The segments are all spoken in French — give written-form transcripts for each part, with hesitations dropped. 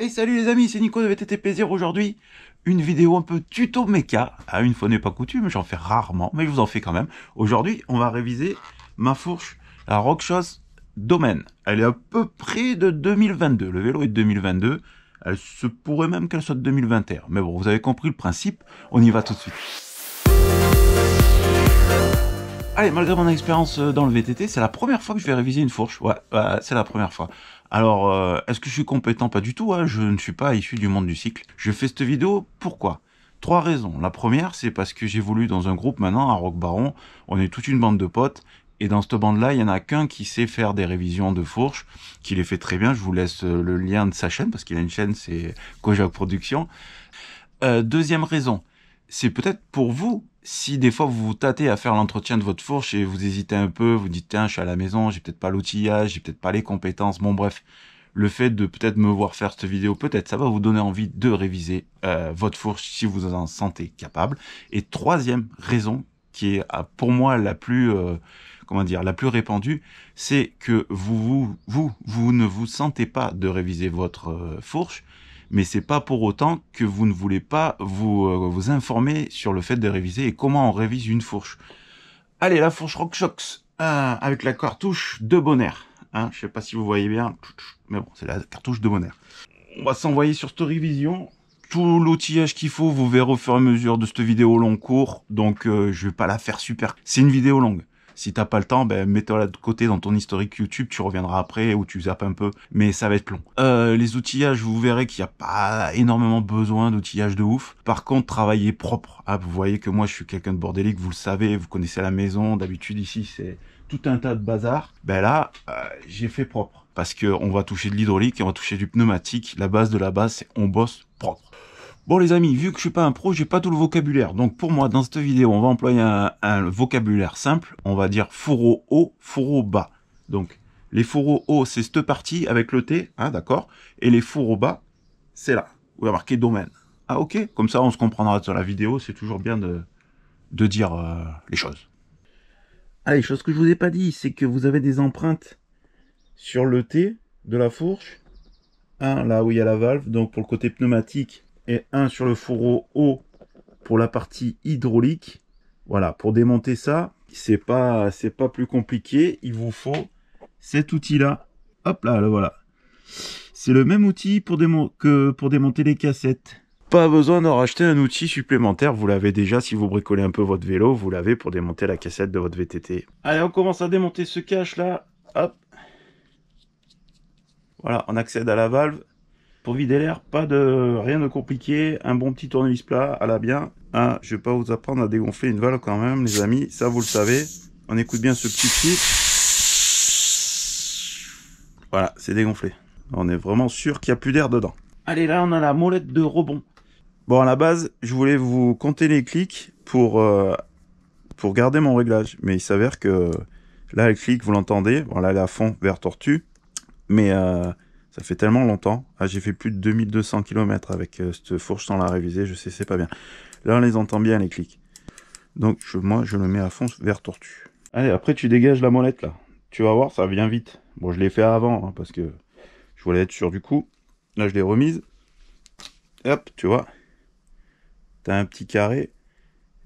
Et salut les amis, c'est Nico de VTT Plaisir. Aujourd'hui, une vidéo un peu tuto méca. Une fois n'est pas coutume, j'en fais rarement, mais je vous en fais quand même. Aujourd'hui, on va réviser ma fourche, la Rockshos Domain. Elle est à peu près de 2022. Le vélo est de 2022. Elle se pourrait même qu'elle soit de 2021. Mais bon, vous avez compris le principe, on y va tout de suite. Allez, malgré mon expérience dans le VTT, c'est la première fois que je vais réviser une fourche. Ouais, c'est la première fois. Alors, est-ce que je suis compétent? Pas du tout, hein. Je ne suis pas issu du monde du cycle. Je fais cette vidéo, pourquoi? 3 raisons. La première, c'est parce que j'évolue dans un groupe maintenant, à Rock Baron. On est toute une bande de potes. Et dans cette bande-là, il y en a qu'un qui sait faire des révisions de fourches, qui les fait très bien. Je vous laisse le lien de sa chaîne, parce qu'il a une chaîne, c'est Kojak Production. Deuxième raison, c'est peut-être pour vous, si des fois vous vous tâtez à faire l'entretien de votre fourche et vous hésitez un peu, vous dites tiens je suis à la maison, j'ai peut-être pas l'outillage, j'ai peut-être pas les compétences, bon bref, le fait de peut-être me voir faire cette vidéo, peut-être ça va vous donner envie de réviser votre fourche si vous en sentez capable. Et troisième raison, qui est pour moi la plus la plus répandue, c'est que vous ne vous sentez pas de réviser votre fourche, mais c'est pas pour autant que vous ne voulez pas vous informer sur le fait de réviser et comment on révise une fourche. Allez, la fourche Rockshos avec la cartouche de Bonaire. Je sais pas si vous voyez bien, mais bon, c'est la cartouche de Bonaire. On va s'envoyer sur cette révision. Tout l'outillage qu'il faut, vous verrez au fur et à mesure de cette vidéo long cours. Donc, je vais pas la faire super. C'est une vidéo longue. Si t'as pas le temps, ben mets-toi de côté dans ton historique YouTube, tu reviendras après ou tu zappes un peu, mais ça va être long. Les outillages, vous verrez qu'il n'y a pas énormément besoin d'outillage de ouf. Par contre, travaillez propre. Vous voyez que moi je suis quelqu'un de bordélique, vous le savez, vous connaissez la maison, d'habitude ici c'est tout un tas de bazar. Ben là, j'ai fait propre. Parce que on va toucher de l'hydraulique et on va toucher du pneumatique. La base de la base, c'est on bosse propre. Bon les amis, vu que je suis pas un pro, j'ai pas tout le vocabulaire. Donc pour moi, dans cette vidéo, on va employer un vocabulaire simple. On va dire fourreau haut, fourreau bas. Donc les fourreaux hauts, c'est cette partie avec le T, d'accord. Et les fourreaux bas, c'est là, où il y a marqué domaine. Ok, comme ça on se comprendra sur la vidéo. C'est toujours bien de dire les choses. Allez, chose que je vous ai pas dit, c'est que vous avez des empreintes sur le T de la fourche. Un là où il y a la valve, donc pour le côté pneumatique, et un sur le fourreau haut pour la partie hydraulique. Voilà, pour démonter ça, c'est pas plus compliqué. Il vous faut cet outil-là. Hop là, voilà. C'est le même outil que pour démonter les cassettes. Pas besoin d'en racheter un outil supplémentaire. Vous l'avez déjà si vous bricolez un peu votre vélo. Vous l'avez pour démonter la cassette de votre VTT. Allez, on commence à démonter ce cache-là. Hop. Voilà, on accède à la valve. Pour vider l'air, rien de compliqué, un bon petit tournevis plat à la bien. Je vais pas vous apprendre à dégonfler une valve quand même, les amis, ça vous le savez. On écoute bien ce petit clic. Voilà, c'est dégonflé. On est vraiment sûr qu'il n'y a plus d'air dedans. Allez, là, on a la molette de rebond. Bon, à la base, je voulais vous compter les clics pour garder mon réglage. Mais il s'avère que là, le clic, vous l'entendez. Bon, là, elle est à fond vers tortue. Mais ça fait tellement longtemps. J'ai fait plus de 2200 km avec cette fourche sans la réviser. Je sais, c'est pas bien. Là, on les entend bien, les clics. Donc, moi, je le mets à fond vers tortue. Allez, après, tu dégages la molette, là. Tu vas voir, ça vient vite. Bon, je l'ai fait avant, parce que je voulais être sûr du coup. Là, je l'ai remise. Hop, tu vois. T'as un petit carré.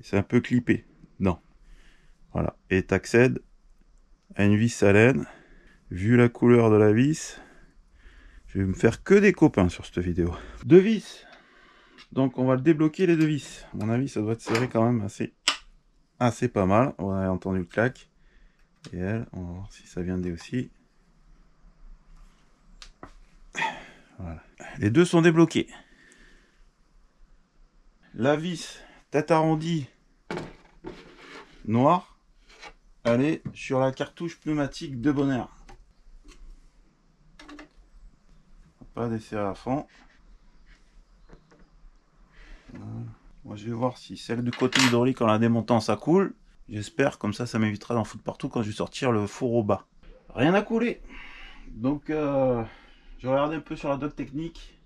C'est un peu clippé. Non. Voilà. Et t'accèdes à une vis à laine. Vu la couleur de la vis, je vais me faire que des copains sur cette vidéo. 2 vis. Donc on va le débloquer les 2 vis. À mon avis, ça doit être serré quand même assez pas mal. On a entendu le clac. Et elle, on va voir si ça vient d'elle aussi. Voilà. Les deux sont débloqués. La vis tête arrondie noire, elle est sur la cartouche pneumatique de Bonaire. Pas desserrer à fond. Voilà. Moi je vais voir si celle du côté hydraulique en la démontant ça coule. J'espère, comme ça m'évitera d'en foutre partout quand je vais sortir le fourreau bas. Rien à couler. Donc j'ai regardé un peu sur la doc technique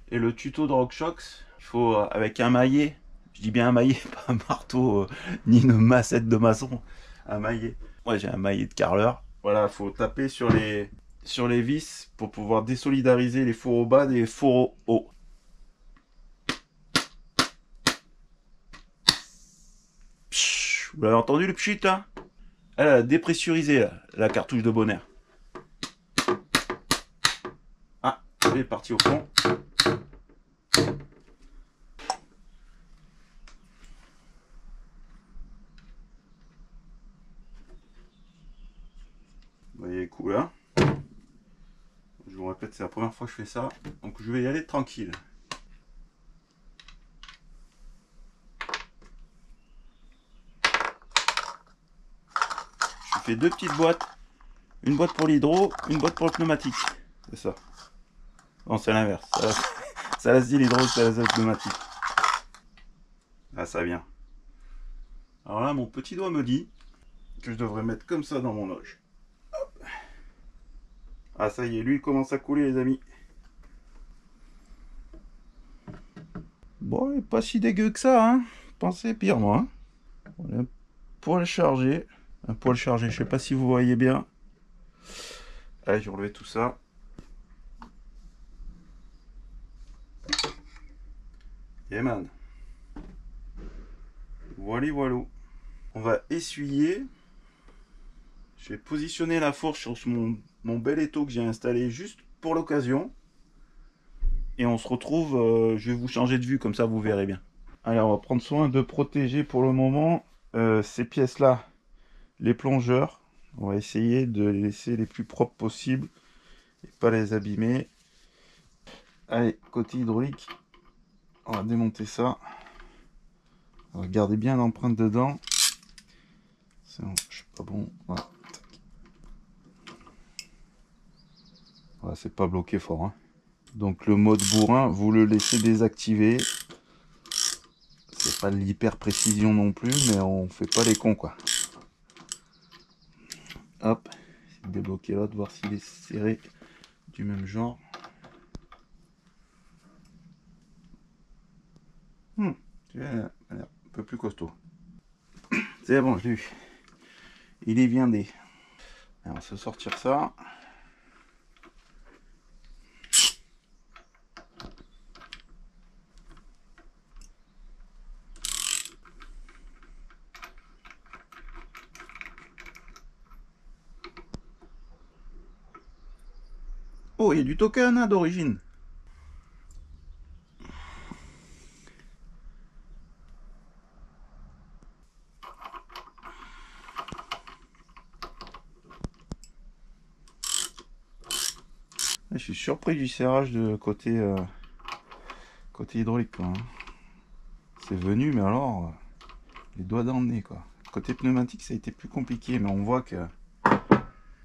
et le tuto de Rockshos. Il faut avec un maillet, je dis bien un maillet, pas un marteau ni une massette de maçon, un maillet. Moi j'ai un maillet de carreleur. Voilà, il faut taper sur sur les vis pour pouvoir désolidariser les fourreaux bas des fourreaux hauts. Psh, vous l'avez entendu le pchit là? Elle a dépressurisé là, la cartouche de Bonnaire. Ah, elle est partie au fond. Vous voyez les coups là. Je vous répète, c'est la première fois que je fais ça, donc je vais y aller tranquille. Je fais deux petites boîtes, une boîte pour l'hydro, une boîte pour le pneumatique. C'est ça. Non, c'est l'inverse. Ça laisse dit l'hydro, ça laisse le pneumatique. Ah, ça vient. Alors là, mon petit doigt me dit que je devrais mettre comme ça dans mon loge. Hop. Ah, ça y est, lui, il commence à couler, les amis. Bon, il n'est pas si dégueu que ça, hein. Pensez pire, moi. On a un poil chargé. Un poil chargé, je sais pas si vous voyez bien. Allez, j'ai relevé tout ça. Yeah, man. Voilà, voilà. On va essuyer. Je vais positionner la fourche sur mon bel étau que j'ai installé juste pour l'occasion. Et on se retrouve, je vais vous changer de vue, comme ça vous verrez bien. Allez, on va prendre soin de protéger pour le moment ces pièces-là, les plongeurs. On va essayer de les laisser les plus propres possibles et pas les abîmer. Allez, côté hydraulique, on va démonter ça. On va garder bien l'empreinte dedans. Je suis pas bon. Voilà. Voilà, c'est pas bloqué fort, hein. Donc le mode bourrin, vous le laissez désactiver. C'est pas de l'hyper précision non plus, mais on fait pas les cons quoi. Hop, débloquer l'autre, voir s'il est serré du même genre. Tu vois, un peu plus costaud. C'est bon, je l'ai eu. Il est viandé. Alors, on va se sortir ça. Oh, il y a du token hein, d'origine. Je suis surpris du serrage de côté, côté hydraulique. Quoi, hein. C'est venu, mais alors, les doigts dans le nez. Quoi. Côté pneumatique, ça a été plus compliqué, mais on voit que...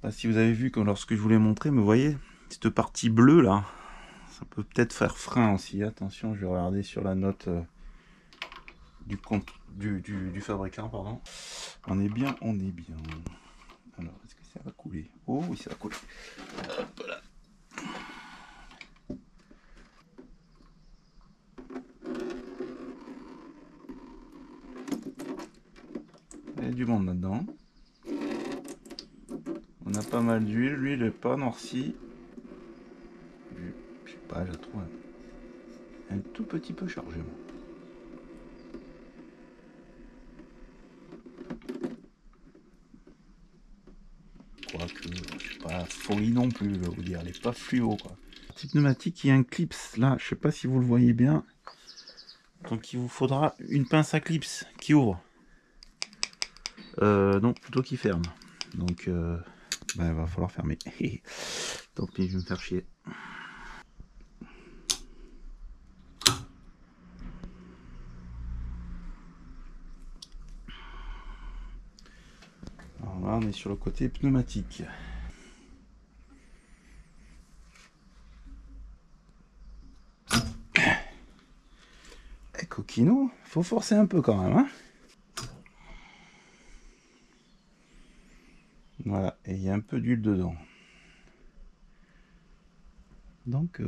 Là, si vous avez vu que lorsque je vous l'ai montré, mais vous voyez, cette partie bleue là, ça peut peut-être faire frein aussi. Attention, je vais regarder sur la note du fabricant, pardon. On est bien, on est bien. Alors, est-ce que ça va couler? Oh oui, ça va couler. Hop là. Il y a du monde là-dedans. On a pas mal d'huile, l'huile n'est pas noircie. Je sais pas, je la trouve un tout petit peu chargée. Quoique, je suis pas folie non plus, je vais vous dire, elle n'est pas fluo quoi. Petit pneumatique, il y a un clips là, je sais pas si vous le voyez bien. Donc il vous faudra une pince à clips qui ouvre. Non, plutôt qui ferme. Donc il va falloir fermer. Tant pis, je vais me faire chier. Alors là, on est sur le côté pneumatique. Et coquino, faut forcer un peu quand même. Hein, voilà, et il y a un peu d'huile dedans. Donc,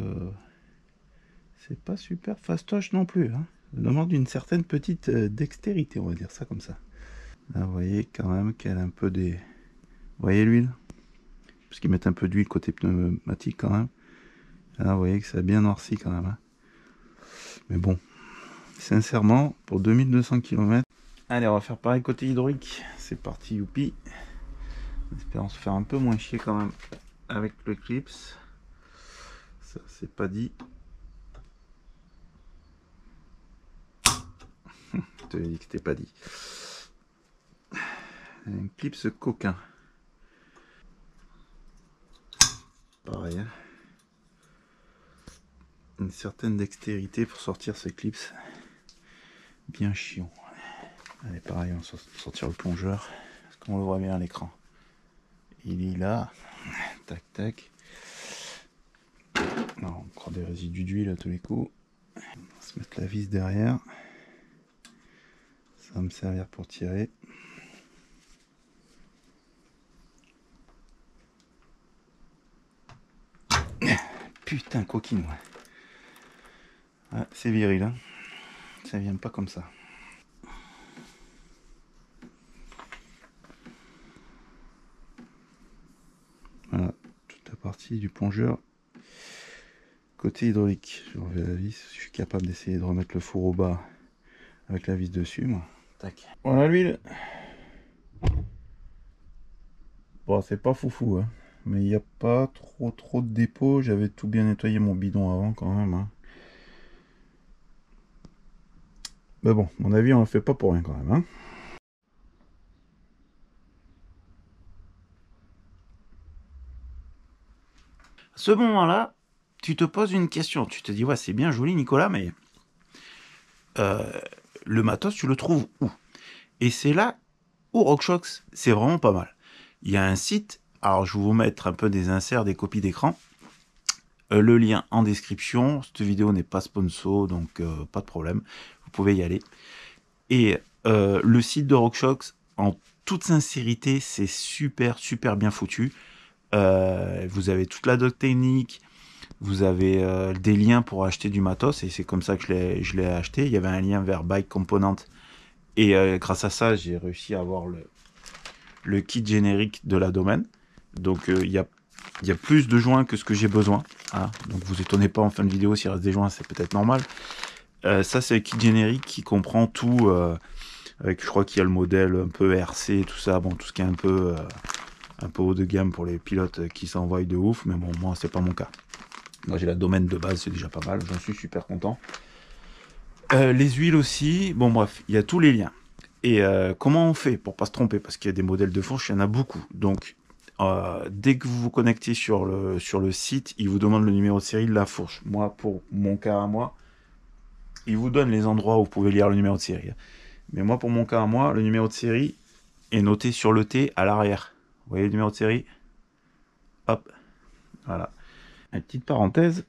c'est pas super fastoche non plus. Hein. Ça demande une certaine petite dextérité, on va dire ça comme ça. Là, vous voyez quand même qu'elle a un peu des... Vous voyez l'huile? parce qu'ils mettent un peu d'huile côté pneumatique quand même. Là, vous voyez que ça a bien noirci quand même. Hein. Mais bon, sincèrement, pour 2200 km. Allez, on va faire pareil côté hydraulique. C'est parti, youpi. En espérant se faire un peu moins chier quand même avec le clips. Ça, c'est pas dit. Je te l'ai dit que c'était pas dit. Un clips coquin. Pareil. Hein. Une certaine dextérité pour sortir ces clips. Bien chiant. Allez, pareil, on va sortir le plongeur. Parce qu'on le voit bien à l'écran. Il est là. Tac, tac. Alors, on prend des résidus d'huile à tous les coups. On va se mettre la vis derrière. Ça va me servir pour tirer. Putain, coquine, ouais. Ah, c'est viril, hein. Ça vient pas comme ça. Voilà, toute la partie du plongeur côté hydraulique. Je remets la vis, je suis capable d'essayer de remettre le four au bas avec la vis dessus, moi. Tac. Voilà l'huile. Bon, c'est pas foufou, hein. Mais il n'y a pas trop de dépôt. J'avais tout bien nettoyé mon bidon avant quand même. Hein. Mais bon, à mon avis, on le fait pas pour rien quand même. Hein. À ce moment-là, tu te poses une question. Tu te dis, ouais, c'est bien joli, Nicolas, mais le matos, tu le trouves où? Et c'est là où RockShox, c'est vraiment pas mal. Il y a un site, alors je vais vous mettre un peu des inserts, des copies d'écran. Le lien en description. Cette vidéo n'est pas sponsor, donc pas de problème. Vous pouvez y aller. Et le site de RockShox, en toute sincérité, c'est super bien foutu. Vous avez toute la doc technique, vous avez des liens pour acheter du matos, et c'est comme ça que je l'ai acheté. Il y avait un lien vers Bike Component, et grâce à ça, j'ai réussi à avoir le kit générique de la domaine. Donc il y a plus de joints que ce que j'ai besoin. Hein. Donc vous étonnez pas en fin de vidéo s'il reste des joints, c'est peut-être normal. Ça, c'est le kit générique qui comprend tout. Avec, je crois qu'il y a le modèle un peu RC, tout ça. Bon, tout ce qui est un peu haut de gamme pour les pilotes qui s'envoient de ouf. Mais bon, moi, c'est pas mon cas. Moi, j'ai la domaine de base, c'est déjà pas mal. J'en suis super content. Les huiles aussi. Bon, bref, il y a tous les liens. Et comment on fait pour pas se tromper? Parce qu'il y a des modèles de fourche, il y en a beaucoup. Donc, dès que vous vous connectez sur le site, il vous demande le numéro de série de la fourche. Moi, pour mon cas à moi, il vous donne les endroits où vous pouvez lire le numéro de série. Mais moi, pour mon cas à moi, le numéro de série est noté sur le T à l'arrière. Vous voyez le numéro de série? Hop, voilà. Une petite parenthèse,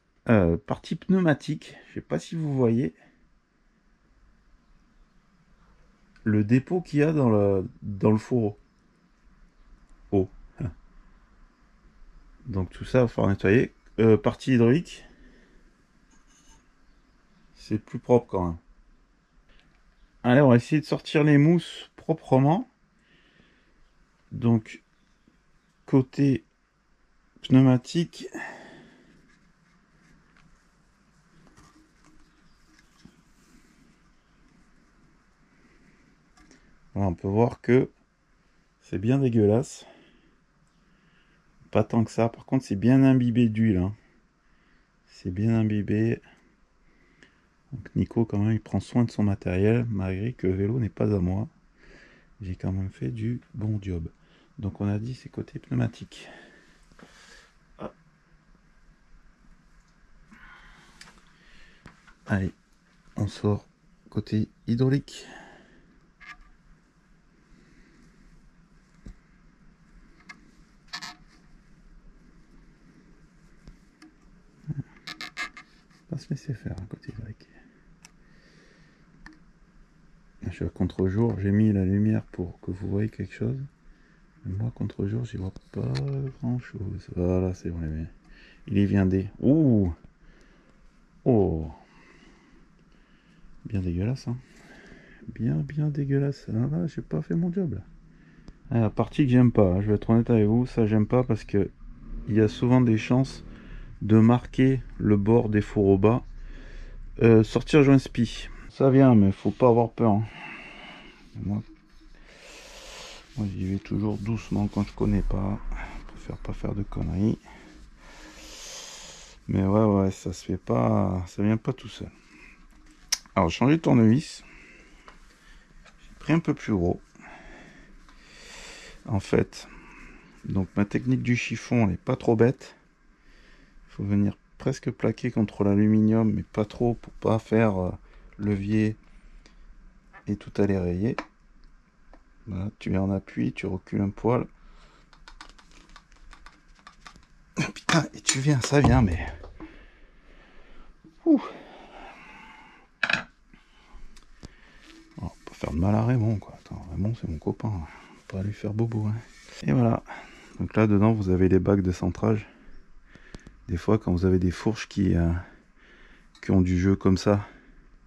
partie pneumatique, je sais pas si vous voyez le dépôt qu'il y a dans le fourreau. Oh. Donc tout ça, il va falloir nettoyer. Partie hydraulique, c'est plus propre quand même. Allez, on va essayer de sortir les mousses proprement. Donc, côté pneumatique, on peut voir que c'est bien dégueulasse. Pas tant que ça. Par contre, c'est bien imbibé d'huile. Hein. C'est bien imbibé. Donc Nico, quand même, il prend soin de son matériel, malgré que le vélo n'est pas à moi. J'ai quand même fait du bon job. Donc on a dit c'est côté pneumatique. Ah. Allez, on sort côté hydraulique. Pas se laisser faire côté hydraulique. Je suis à contre-jour, j'ai mis la lumière pour que vous voyez quelque chose. Mais moi, contre-jour, j'y vois pas grand-chose. Voilà, c'est vrai. Il est viandé. Ouh! Oh! Bien dégueulasse, hein. Bien dégueulasse. Là, j'ai pas fait mon job, là. Ah, la partie que j'aime pas, hein. Je vais être honnête avec vous, ça j'aime pas parce que il y a souvent des chances de marquer le bord des fours au bas. Sortir joint spi, ça vient, mais faut pas avoir peur, hein. Moi j'y vais toujours doucement quand je connais pas. Je préfère pas faire de conneries. Mais ouais, ça se fait pas, ça vient pas tout seul. Alors, j'ai changé de tournevis. J'ai pris un peu plus gros. En fait, donc ma technique du chiffon, elle est pas trop bête. Il faut venir presque plaquer contre l'aluminium, mais pas trop pour pas faire levier et tout aller rayer. Voilà, tu es en appui, tu recules un poil. Putain, et tu viens, ça vient, mais... Ouh. Oh, pas faire de mal à Raymond, quoi. Attends, Raymond, c'est mon copain. Pas lui faire bobo, hein. Et voilà. Donc là, dedans, vous avez les bacs de centrage. Des fois, quand vous avez des fourches qui ont du jeu comme ça,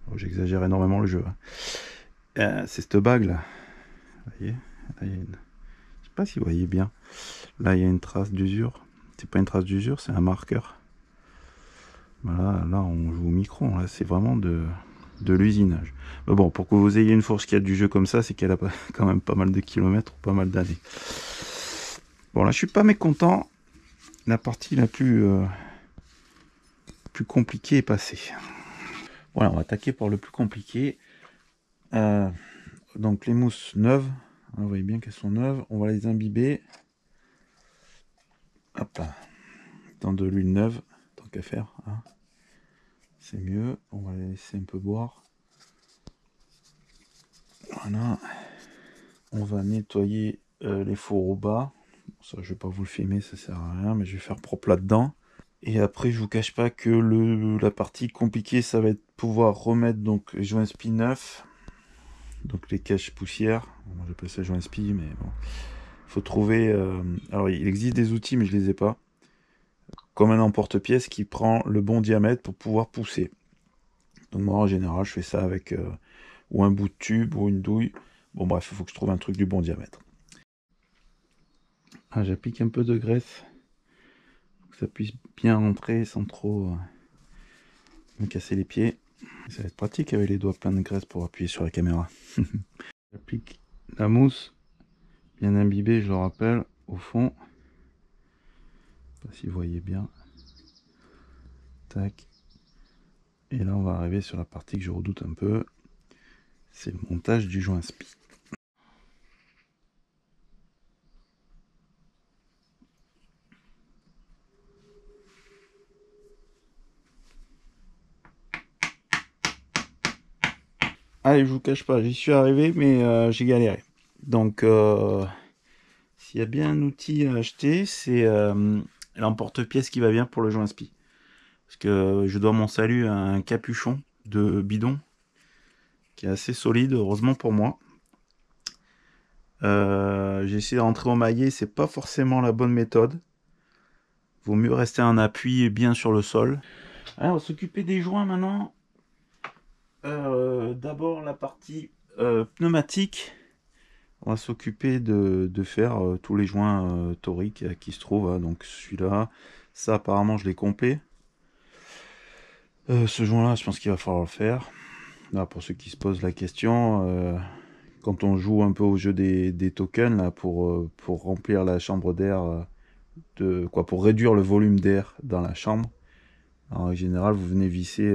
oh, j'exagère énormément le jeu, hein. C'est cette bague là. Vous voyez, là, je sais pas si vous voyez bien. Là, il y a une trace d'usure. C'est pas une trace d'usure, c'est un marqueur. Voilà, là, on joue au micron. Là, c'est vraiment de l'usinage. Mais bon, pour que vous ayez une fourche qui a du jeu comme ça, c'est qu'elle a quand même pas mal de kilomètres, pas mal d'années. Bon, là, je suis pas mécontent. La partie la plus compliquée est passée. Voilà, on va attaquer par le plus compliqué. Donc les mousses neuves, vous voyez bien qu'elles sont neuves, on va les imbiber. Hop là, dans de l'huile neuve, tant qu'à faire, hein. C'est mieux, on va les laisser un peu boire. Voilà, on va nettoyer les fours au bas. Ça, je vais pas vous le filmer, ça sert à rien, mais je vais faire propre là-dedans. Et après, je vous cache pas que la partie compliquée, ça va être pouvoir remettre donc les joints spi neufs, donc les caches poussières. Bon, j'appelle ça joint spi, mais bon, faut trouver. Alors, il existe des outils, mais je les ai pas. Comme un emporte-pièce qui prend le bon diamètre pour pouvoir pousser. Donc moi, en général, je fais ça avec ou un bout de tube ou une douille. Bon bref, il faut que je trouve un truc du bon diamètre. Ah, j'applique un peu de graisse pour que ça puisse bien rentrer sans trop me casser les pieds. Ça va être pratique avec les doigts pleins de graisse pour appuyer sur la caméra. J'applique la mousse bien imbibée, je le rappelle, au fond. Je sais pas si vous voyez bien. Tac. Et là, on va arriver sur la partie que je redoute un peu. C'est le montage du joint spi. Allez, je vous cache pas, j'y suis arrivé, mais j'ai galéré. Donc, s'il y a bien un outil à acheter, c'est l'emporte-pièce qui va bien pour le joint spi. Parce que je dois mon salut à un capuchon de bidon qui est assez solide, heureusement pour moi. J'ai essayé de rentrer au maillet, c'est pas forcément la bonne méthode. Vaut mieux rester en appui bien sur le sol. Allez, on va s'occuper des joints maintenant. D'abord la partie pneumatique. On va s'occuper de faire tous les joints toriques qui se trouvent, hein. Donc celui-là, ça apparemment je l'ai complet. Ce joint-là, je pense qu'il va falloir le faire. Là, pour ceux qui se posent la question, quand on joue un peu au jeu des tokens là, pour remplir la chambre d'air, pour réduire le volume d'air dans la chambre, en général vous venez visser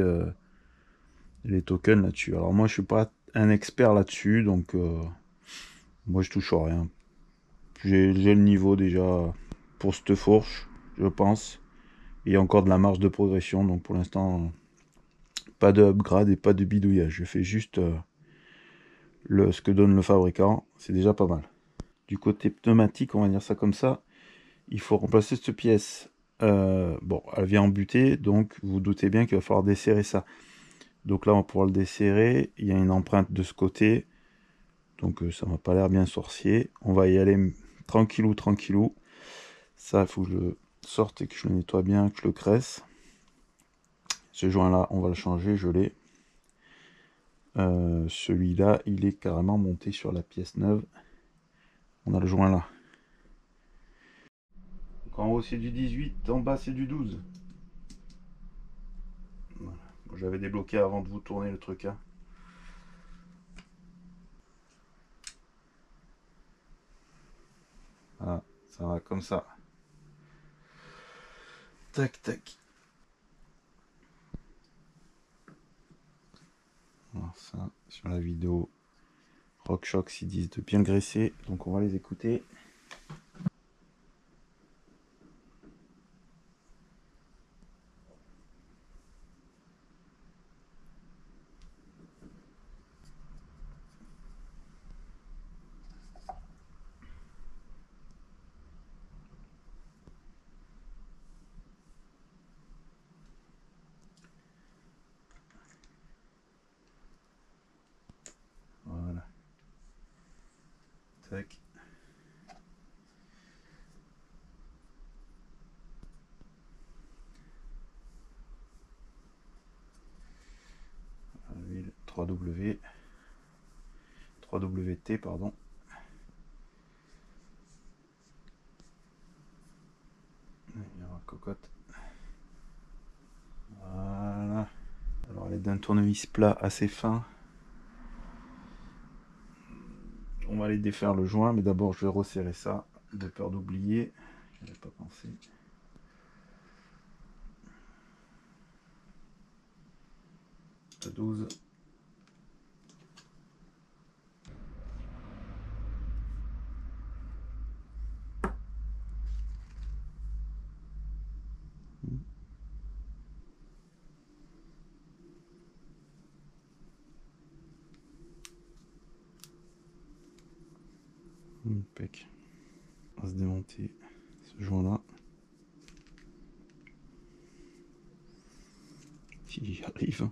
les tokens là-dessus. Alors moi je suis pas un expert là-dessus, donc moi je touche à rien. J'ai le niveau déjà pour cette fourche, je pense. Il y a encore de la marge de progression, donc pour l'instant pas de upgrade et pas de bidouillage. Je fais juste ce que donne le fabricant, c'est déjà pas mal. Du côté pneumatique, on va dire ça comme ça, il faut remplacer cette pièce. Bon, elle vient en butée, donc vous vous doutez bien qu'il va falloir desserrer ça. Donc là, on va pouvoir le desserrer. Il y a une empreinte de ce côté, donc ça m'a pas l'air bien sorcier. On va y aller tranquillou, tranquillou. Ça, il faut que je le sorte et que je le nettoie bien, que je le cresse. Ce joint-là, on va le changer, je l'ai. Celui-là, il est carrément monté sur la pièce neuve. On a le joint là. Donc en haut c'est du 18, en bas c'est du 12. Voilà. Bon, j'avais débloqué avant de vous tourner le truc. Hein. Voilà, ça va comme ça. Tac, tac. Alors ça, sur la vidéo, RockShox, ils disent de bien le graisser, donc on va les écouter. Voilà. Tac. L'huile 3W. 3WT, pardon. Il y aura cocotte. Voilà. Alors, elle est d'un tournevis plat assez fin. On va aller défaire le joint, mais d'abord je vais resserrer ça, de peur d'oublier. Je n'avais pas pensé. À 12. Impec. On va se démonter ce joint là. Si j'y arrive.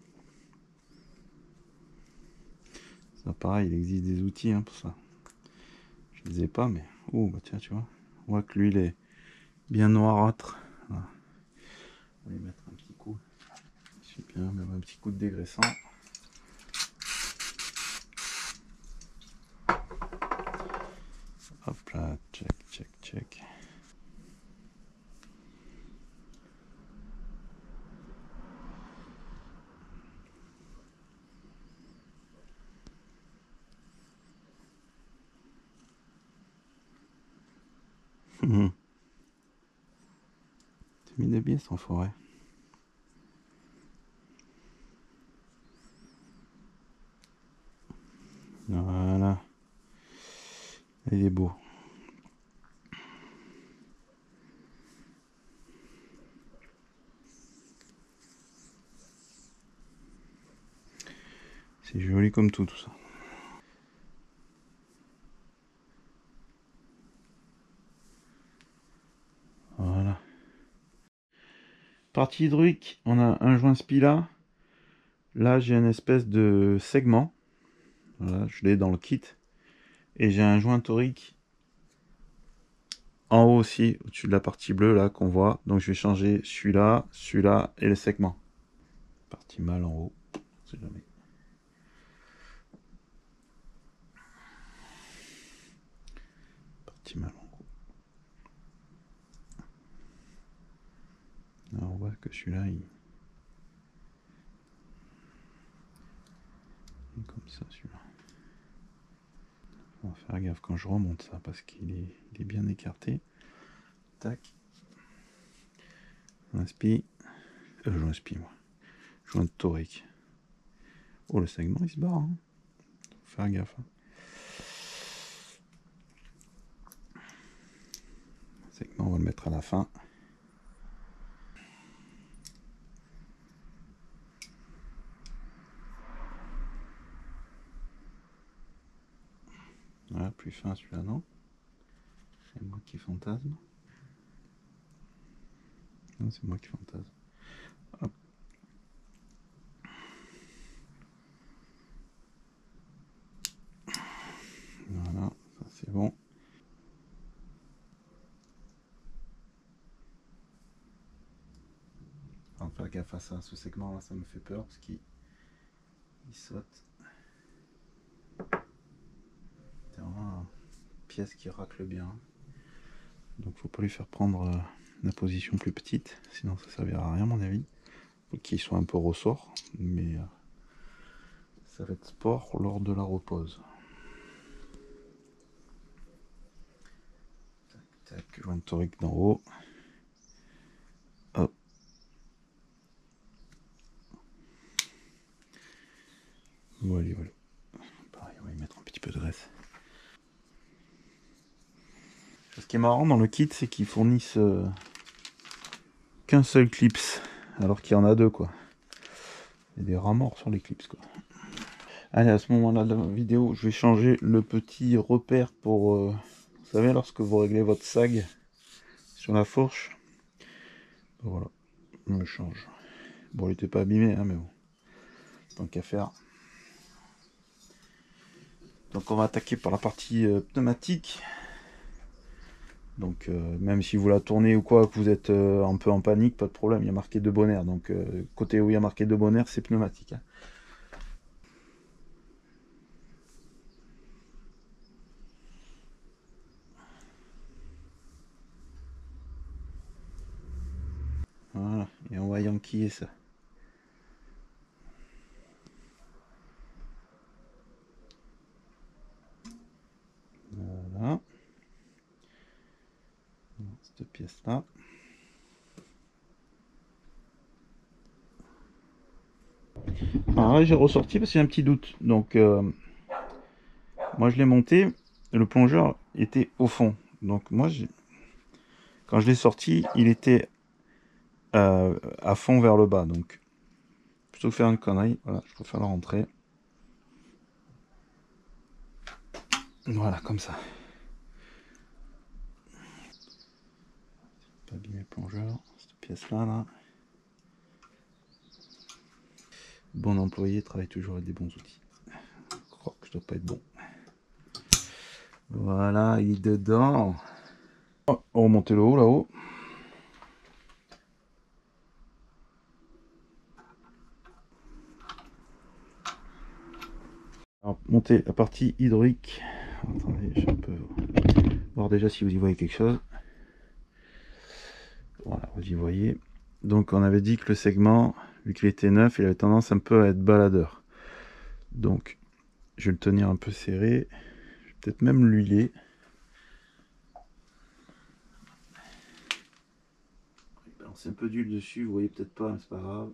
Ça pareil, il existe des outils hein, pour ça. Je ne les ai pas, mais... Oh bah tiens, tu vois. On voit que l'huile est bien noirâtre. Voilà. On va y mettre un petit coup. Super, même un petit coup de dégraissant. Hop là, check, check, check. C'est mis des biais sans forêt. Voilà. Il est beau. C'est joli comme tout ça. Voilà. Partie hydraulique, on a un joint Spila. Là, j'ai une espèce de segment. Voilà, je l'ai dans le kit. Et j'ai un joint torique en haut aussi, au-dessus de la partie bleue là qu'on voit. Donc je vais changer celui-là, celui-là et le segment. Partie mâle en haut, on sait jamais. Partie mâle en haut. Là, on voit que celui-là, il est comme ça, celui-là. On va faire gaffe quand je remonte ça parce qu'il est bien écarté. Tac. J'inspire. J'inspire moi. Joint de torique. Oh, le segment il se barre. Hein. Faut faire gaffe. Hein. Le segment, on va le mettre à la fin. Voilà, plus fin celui-là, non. C'est moi qui fantasme. Non, c'est moi qui fantasme. Hop. Voilà, ça c'est bon. On va faire gaffe à ça, ce segment là, ça me fait peur parce qu'il saute. C'est vraiment une pièce qui racle bien. Donc faut pas lui faire prendre la position plus petite, sinon ça servira à rien à mon avis. Faut qu'il soit un peu ressort, mais ça va être sport lors de la repose. Tac, tac, joint torique d'en haut. Hop. Voilà, voilà. Pareil, on va y mettre un petit peu de graisse. Ce qui est marrant dans le kit, c'est qu'ils fournissent qu'un seul clips, alors qu'il y en a deux, quoi. Il y a des rats morts sur les clips, quoi. Allez, à ce moment-là de la vidéo, je vais changer le petit repère pour... vous savez, lorsque vous réglez votre sag sur la fourche. Voilà, on le change. Bon, il n'était pas abîmé, hein, mais bon. Tant qu'à faire. Donc on va attaquer par la partie pneumatique. Donc même si vous la tournez ou quoi, que vous êtes un peu en panique, pas de problème, il y a marqué de Bonaire. Donc côté où il y a marqué de Bonaire, c'est pneumatique. Hein. Voilà, et on va yanquiller ça. Voilà. Cette pièce-là. Alors là, j'ai ressorti parce qu'il y a un petit doute. Donc, moi, je l'ai monté. Et le plongeur était au fond. Donc, moi, quand je l'ai sorti, il était à fond vers le bas. Donc, plutôt que faire une connerie, voilà, je préfère la rentrer. Voilà, comme ça. Pas abîmer le plongeur. Cette pièce-là, là. Bon employé travaille toujours avec des bons outils. Je crois que je dois pas être bon. Voilà, il est dedans. Oh, on va remonter le haut là-haut. Alors, monter la partie hydraulique. Attendez, je peux voir déjà si vous y voyez quelque chose. Voilà, vous y voyez. Donc on avait dit que le segment, vu qu'il était neuf, il avait tendance un peu à être baladeur. Donc je vais le tenir un peu serré. Je vais peut-être même l'huiler. C'est un peu d'huile dessus, vous voyez peut-être pas, mais c'est pas grave.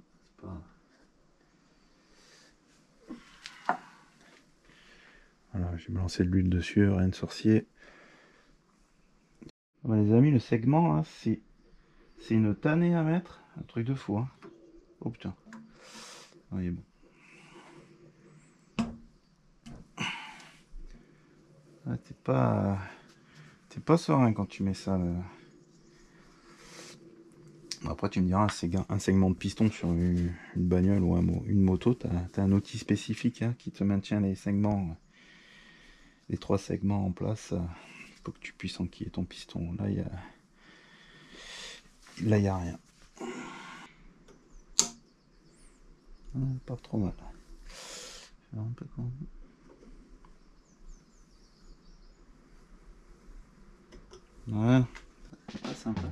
Voilà, je vais me lancer de l'huile dessus, rien de sorcier. Voilà, les amis, le segment, hein, c'est une tannée à mettre. Un truc de fou. Hein. Oh putain. Ah, il est bon. Ah, t'es pas serein quand tu mets ça. Là. Après, tu me diras, un segment de piston sur une bagnole ou une moto, t'as un outil spécifique hein, qui te maintient les segments, les trois segments en place. Faut que tu puisses enquiller ton piston. Là, y a rien. Pas trop mal. Un peu quand même. Ouais, c'est pas sympa.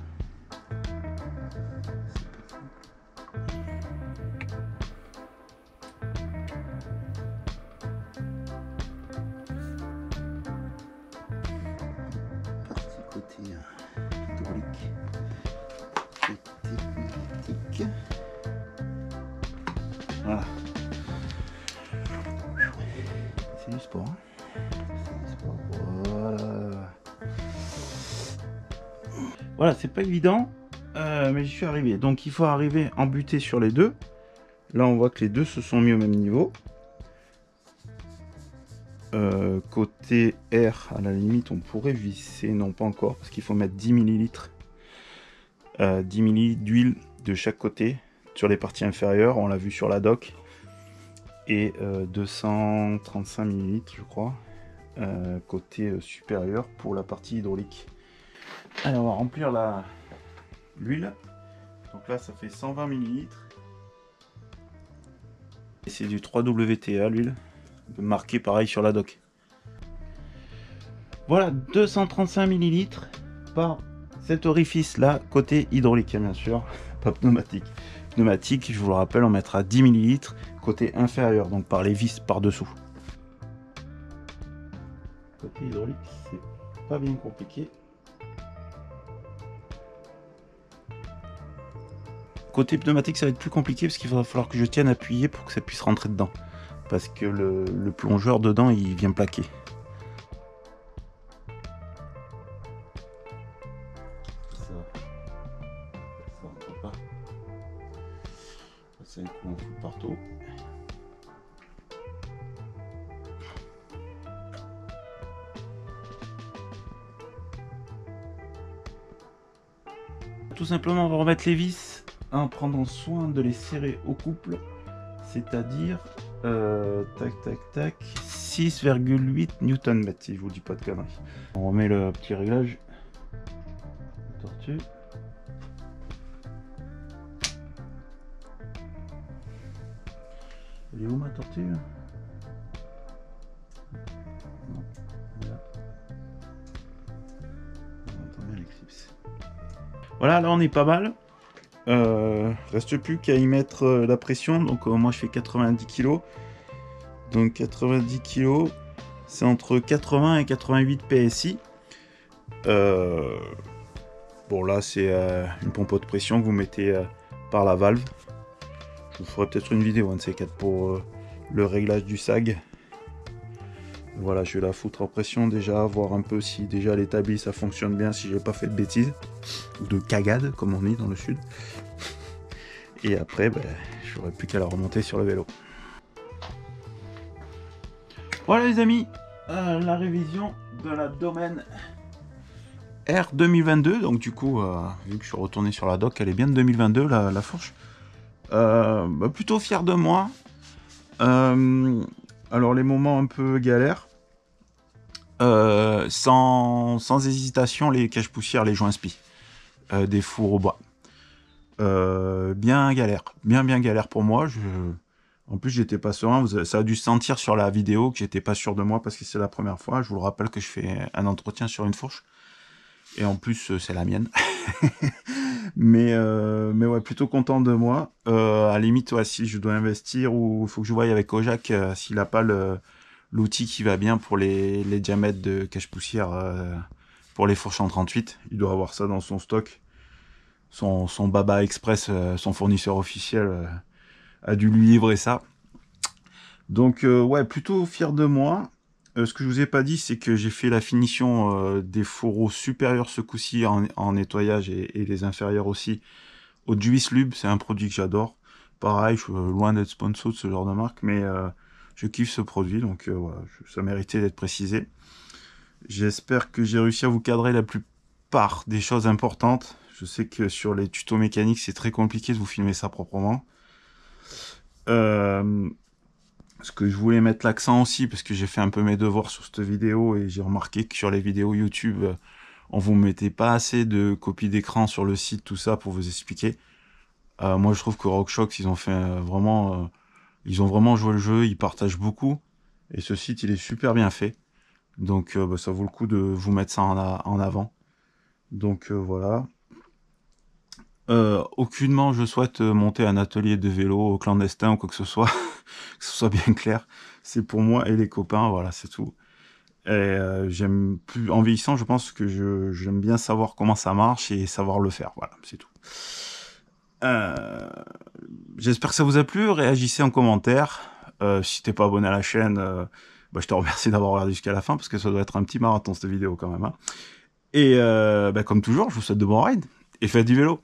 Partie côté hydraulique, côté pneumatique. Voilà. C'est du sport. Hein. C'est du sport. Voilà. Voilà, c'est pas évident, mais j'y suis arrivé. Donc il faut arriver en butée sur les deux. Là, on voit que les deux se sont mis au même niveau. Côté air, à la limite, on pourrait visser, non pas encore, parce qu'il faut mettre 10 ml 10 ml d'huile de chaque côté sur les parties inférieures, on l'a vu sur la dock, et 235 ml, je crois, côté supérieur pour la partie hydraulique. Allez, on va remplir l'huile. Donc là, ça fait 120 ml. Et c'est du 3WTA l'huile, marqué pareil sur la dock. Voilà, 235 ml par cet orifice là, côté hydraulique bien sûr, pas pneumatique. Pneumatique, je vous le rappelle, on mettra 10 ml côté inférieur, donc par les vis par dessous. Côté hydraulique, c'est pas bien compliqué. Côté pneumatique, ça va être plus compliqué parce qu'il va falloir que je tienne appuyé pour que ça puisse rentrer dedans. Parce que le plongeur dedans, il vient plaquer. Ça rentre pas. C'est un coup, on fout partout. Tout simplement, on va remettre les vis en prenant soin de les serrer au couple, c'est-à-dire tac tac tac 6,8 Nm si je vous dis pas de conneries. On remet le petit réglage tortue. Elle est où ma tortue? Non. Voilà. On entend bien l'éclipse. Voilà, là on est pas mal. Reste plus qu'à y mettre la pression. Donc moi je fais 90 kg. Donc 90 kg, c'est entre 80 et 88 PSI. Bon là c'est une pompe haute pression que vous mettez par la valve. Je vous ferai peut-être une vidéo, un de ces quatre, pour le réglage du sag. Voilà, je vais la foutre en pression déjà, voir un peu si déjà l'établi ça fonctionne bien, si j'ai pas fait de bêtises, ou de cagade comme on dit dans le sud. Et après, ben, j'aurai plus qu'à la remonter sur le vélo. Voilà les amis, la révision de la Domaine R 2022. Donc du coup, vu que je suis retourné sur la dock, elle est bien de 2022 la fourche. Bah, plutôt fier de moi. Alors les moments un peu galères. Sans hésitation, les cache-poussières, les joints spi des fours au bois. Bien galère, bien galère pour moi. En plus, j'étais pas serein. Ça a dû se sentir sur la vidéo que j'étais pas sûr de moi parce que c'est la première fois. Je vous le rappelle que je fais un entretien sur une fourche. Et en plus, c'est la mienne. mais ouais, plutôt content de moi. À la limite, ouais, si je dois investir ou il faut que je voie avec Kojak s'il n'a pas l'outil qui va bien pour les diamètres de cache-poussière pour les fourches en 38. Il doit avoir ça dans son stock. Son Baba Express, son fournisseur officiel, a dû lui livrer ça. Donc ouais, plutôt fier de moi. Ce que je vous ai pas dit, c'est que j'ai fait la finition des fourreaux supérieurs ce coup-ci en nettoyage et les inférieurs aussi au Juice Lube. C'est un produit que j'adore. Pareil, je suis loin d'être sponsor de ce genre de marque, mais je kiffe ce produit, donc voilà, ça méritait d'être précisé. J'espère que j'ai réussi à vous cadrer la plupart des choses importantes. Je sais que sur les tutos mécaniques, c'est très compliqué de vous filmer ça proprement. Ce que je voulais mettre l'accent aussi, parce que j'ai fait un peu mes devoirs sur cette vidéo et j'ai remarqué que sur les vidéos YouTube, on vous mettait pas assez de copies d'écran sur le site, tout ça, pour vous expliquer. Moi, je trouve que RockShox, ils ont fait ils ont vraiment joué le jeu, ils partagent beaucoup. Et ce site, il est super bien fait. Donc, bah, ça vaut le coup de vous mettre ça en avant. Donc, voilà. Aucunement je souhaite monter un atelier de vélo clandestin ou quoi que ce soit, que ce soit bien clair. C'est pour moi et les copains, voilà, c'est tout. Et j'aime plus, en vieillissant, je pense que j'aime bien savoir comment ça marche et savoir le faire, voilà, c'est tout. J'espère que ça vous a plu, réagissez en commentaire. Si t'es pas abonné à la chaîne, bah, je te remercie d'avoir regardé jusqu'à la fin, parce que ça doit être un petit marathon cette vidéo quand même, hein. Et bah, comme toujours, je vous souhaite de bons rides, et faites du vélo.